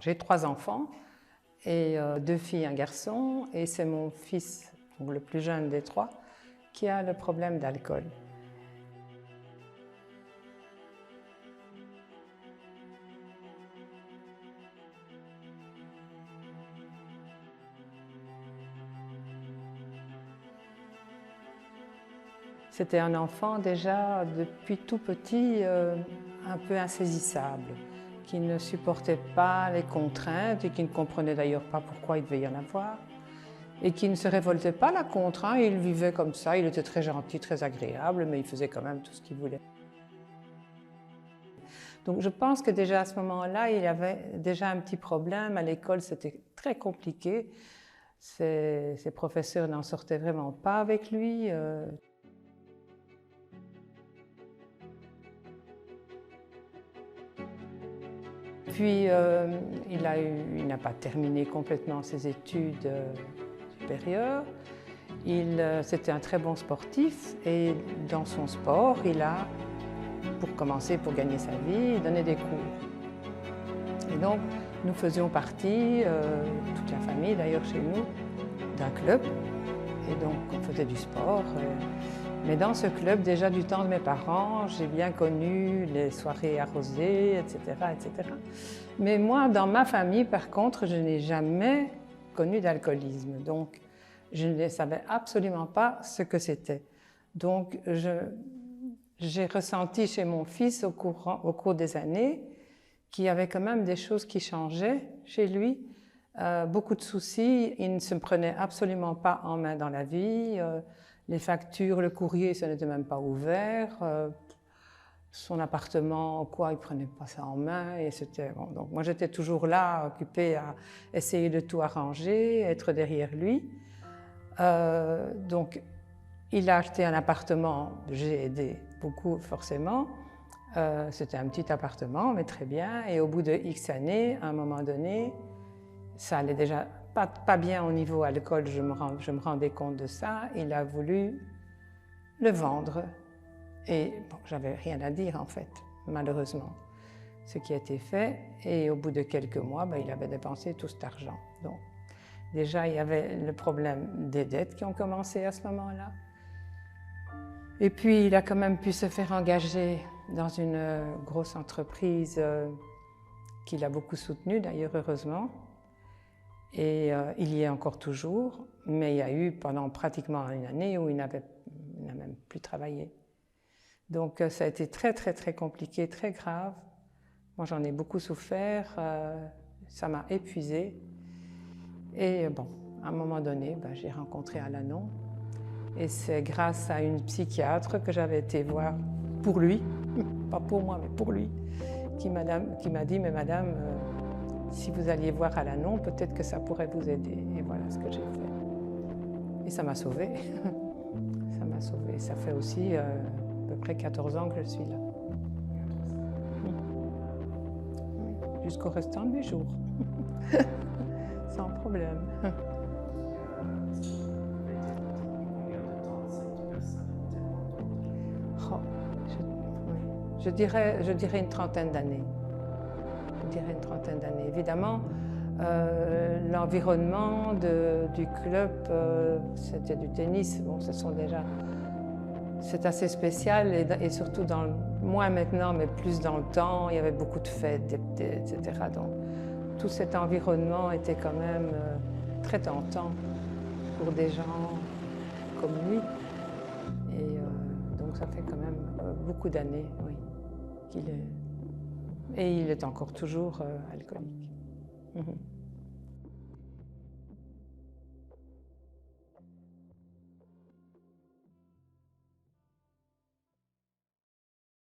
J'ai 3 enfants, et 2 filles, un garçon, et c'est mon fils, donc le plus jeune des 3, qui a le problème d'alcool. C'était un enfant déjà depuis tout petit un peu insaisissable, qui ne supportait pas les contraintes et qui ne comprenait d'ailleurs pas pourquoi il devait y en avoir, et qui ne se révoltait pas là contre, hein. Il vivait comme ça, il était très gentil, très agréable, mais il faisait quand même tout ce qu'il voulait. Donc je pense que déjà à ce moment-là, il avait déjà un petit problème. À l'école, c'était très compliqué. Ses professeurs n'en sortaient vraiment pas avec lui. Puis il n'a pas terminé complètement ses études supérieures. C'était un très bon sportif et dans son sport, il a, pour commencer, pour gagner sa vie, donné des cours. Et donc, nous faisions partie, toute la famille d'ailleurs chez nous, d'un club. Et donc, on faisait du sport. Mais dans ce club, déjà du temps de mes parents, j'ai bien connu les soirées arrosées, etc., etc. Mais moi, dans ma famille, par contre, je n'ai jamais connu d'alcoolisme. Donc, je ne savais absolument pas ce que c'était. Donc, j'ai ressenti chez mon fils au cours des années qu'il y avait quand même des choses qui changeaient chez lui. Beaucoup de soucis, il ne se prenait absolument pas en main dans la vie. Les factures, le courrier, ça n'était même pas ouvert. Son appartement, quoi, il ne prenait pas ça en main. Et c'était bon. Donc moi, j'étais toujours là, occupée à essayer de tout arranger, être derrière lui. Donc, il a acheté un appartement, j'ai aidé beaucoup, forcément. C'était un petit appartement, mais très bien. Et au bout de X années, à un moment donné, ça allait déjà pas bien au niveau alcool, je me rendais compte de ça. Il a voulu le vendre. Et bon, j'avais rien à dire en fait, malheureusement. Ce qui a été fait. Et au bout de quelques mois, il avait dépensé tout cet argent. Donc, déjà, il y avait le problème des dettes qui ont commencé à ce moment-là. Et puis, il a quand même pu se faire engager dans une grosse entreprise qu'il a beaucoup soutenue, d'ailleurs, heureusement. Et il y est encore toujours, mais il y a eu pendant pratiquement une année où il n'a même plus travaillé. Donc ça a été très, très, très compliqué, très grave. Moi, j'en ai beaucoup souffert, ça m'a épuisée. Et bon, à un moment donné, j'ai rencontré Alanon. Et c'est grâce à une psychiatre que j'avais été voir pour lui, pas pour moi, mais pour lui, qui m'a dit, mais madame, si vous alliez voir Alanon, peut-être que ça pourrait vous aider. Et voilà ce que j'ai fait. Et ça m'a sauvée. Ça m'a sauvée. Ça fait aussi à peu près 14 ans que je suis là. Jusqu'au restant de mes jours. Sans problème. Oh, je dirais une trentaine d'années. Je dirais une trentaine d'années. Évidemment, l'environnement du club, c'était du tennis. Bon, c'est assez spécial et surtout moins maintenant, mais plus dans le temps. Il y avait beaucoup de fêtes, etc. Donc, tout cet environnement était quand même très tentant pour des gens comme lui. Et donc, ça fait quand même beaucoup d'années, oui, qu'il est. Et il est encore toujours alcoolique.